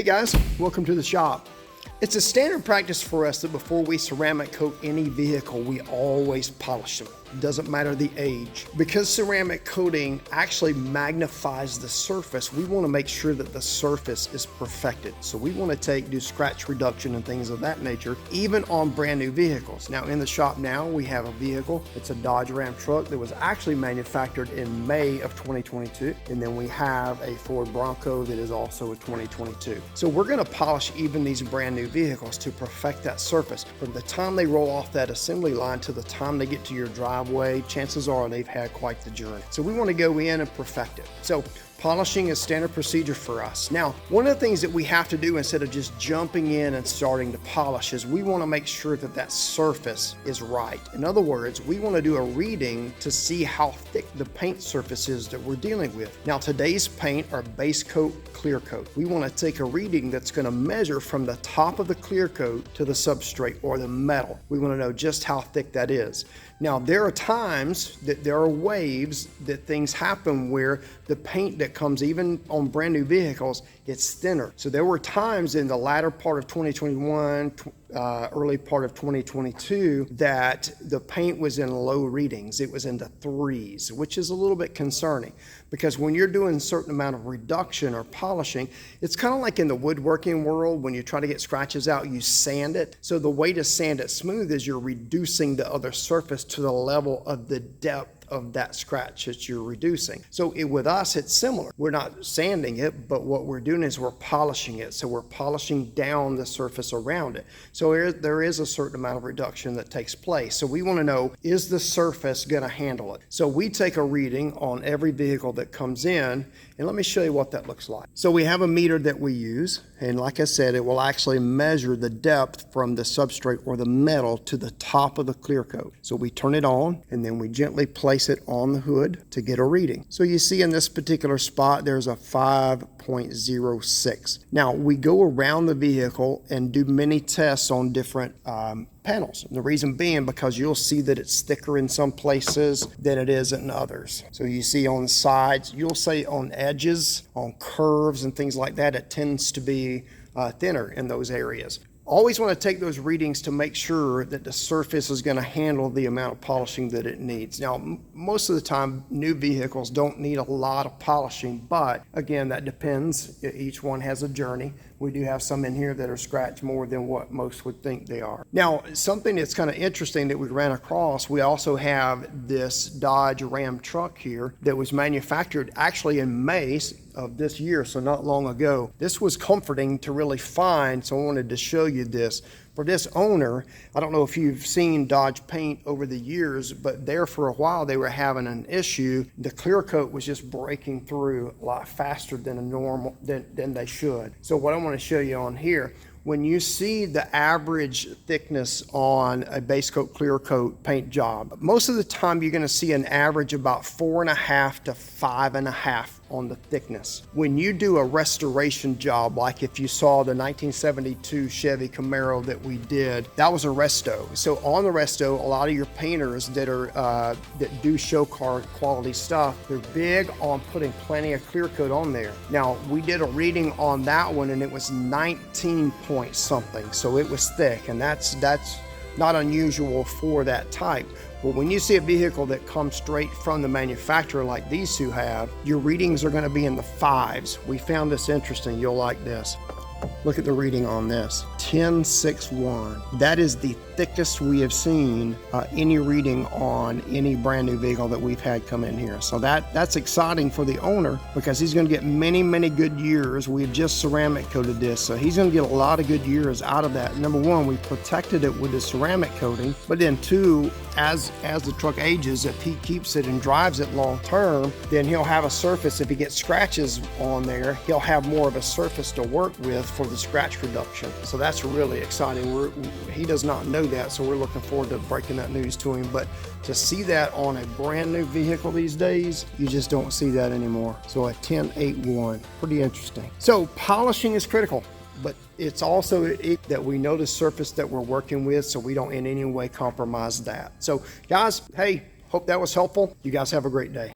guys, welcome to the shop. It's a standard practice for us that before we ceramic coat any vehicle, we always polish them. It doesn't matter the age. Because ceramic coating actually magnifies the surface, we want to make sure that the surface is perfected. So we want to do scratch reduction and things of that nature, even on brand new vehicles. Now in the shop now, we have a vehicle. It's a Dodge Ram truck that was actually manufactured in May of 2022. And then we have a Ford Bronco that is also a 2022. So we're going to polish even these brand new vehicles to perfect that surface. From the time they roll off that assembly line to the time they get to your driveway, chances are they've had quite the journey. So we want to go in and perfect it. So polishing is standard procedure for us. Now, one of the things that we have to do instead of just jumping in and starting to polish is we want to make sure that that surface is right. In other words, we want to do a reading to see how thick the paint surface is that we're dealing with. Now, today's paint are base coat, clear coat. We want to take a reading that's going to measure from the top of the clear coat to the substrate or the metal. We want to know just how thick that is. Now, there are times that there are waves that things happen where the paint that comes even on brand new vehicles, it's thinner. So there were times in the latter part of 2021, early part of 2022, that the paint was in low readings. It was in the threes, which is a little bit concerning because when you're doing a certain amount of reduction or polishing, it's kind of like in the woodworking world, when you try to get scratches out, you sand it. So the way to sand it smooth is you're reducing the other surface to the level of the depth of that scratch that you're reducing. So with us, it's similar. We're not sanding it, but what we're doing is we're polishing it. So we're polishing down the surface around it. So there is a certain amount of reduction that takes place. So we want to know, is the surface going to handle it? So we take a reading on every vehicle that comes in, and let me show you what that looks like. So we have a meter that we use, and like I said, it will actually measure the depth from the substrate or the metal to the top of the clear coat. So we turn it on, and then we gently place it on the hood to get a reading. So you see in this particular spot, there's a 5.06. Now we go around the vehicle and do many tests on different panels. And the reason being because you'll see that it's thicker in some places than it is in others. So you see on the sides, you'll see on edges, on curves and things like that, it tends to be thinner in those areas. Always want to take those readings to make sure that the surface is going to handle the amount of polishing that it needs. Now, most of the time, new vehicles don't need a lot of polishing, but again, that depends. Each one has a journey. We do have some in here that are scratched more than what most would think they are. Now, something that's kind of interesting that we ran across, we also have this Dodge Ram truck here that was manufactured actually in May of this year, so not long ago. This was comforting to really find, so I wanted to show you this. For this owner, I don't know if you've seen Dodge paint over the years, but there for a while they were having an issue. The clear coat was just breaking through a lot faster than than they should. So what I want to show you on here, when you see the average thickness on a base coat, clear coat paint job, most of the time you're going to see an average about 4.5 to 5.5 on the thickness. When you do a restoration job, like if you saw the 1972 Chevy Camaro that we did, that was a resto. So on the resto, a lot of your painters that do show car quality stuff, they're big on putting plenty of clear coat on there. Now we did a reading on that one and it was 19 point something, so it was thick, and that's not unusual for that type. But when you see a vehicle that comes straight from the manufacturer like these two have, your readings are going to be in the fives. We found this interesting. You'll like this. Look at the reading on this, 10.61. That is the thickest we have seen any reading on any brand new vehicle that we've had come in here. So that's exciting for the owner because he's going to get many, many good years. We've just ceramic coated this, so he's going to get a lot of good years out of that. Number one, we protected it with the ceramic coating, but then two, as the truck ages, if he keeps it and drives it long term, then he'll have a surface. If he gets scratches on there, he'll have more of a surface to work with for the scratch reduction. So that's really exciting. He does not know that, so we're looking forward to breaking that news to him. But to see that on a brand new vehicle these days, you just don't see that anymore. So a 10.81, pretty interesting. So polishing is critical, but it's also that we know the surface that we're working with, so we don't in any way compromise that. So guys, hey, hope that was helpful. You guys have a great day.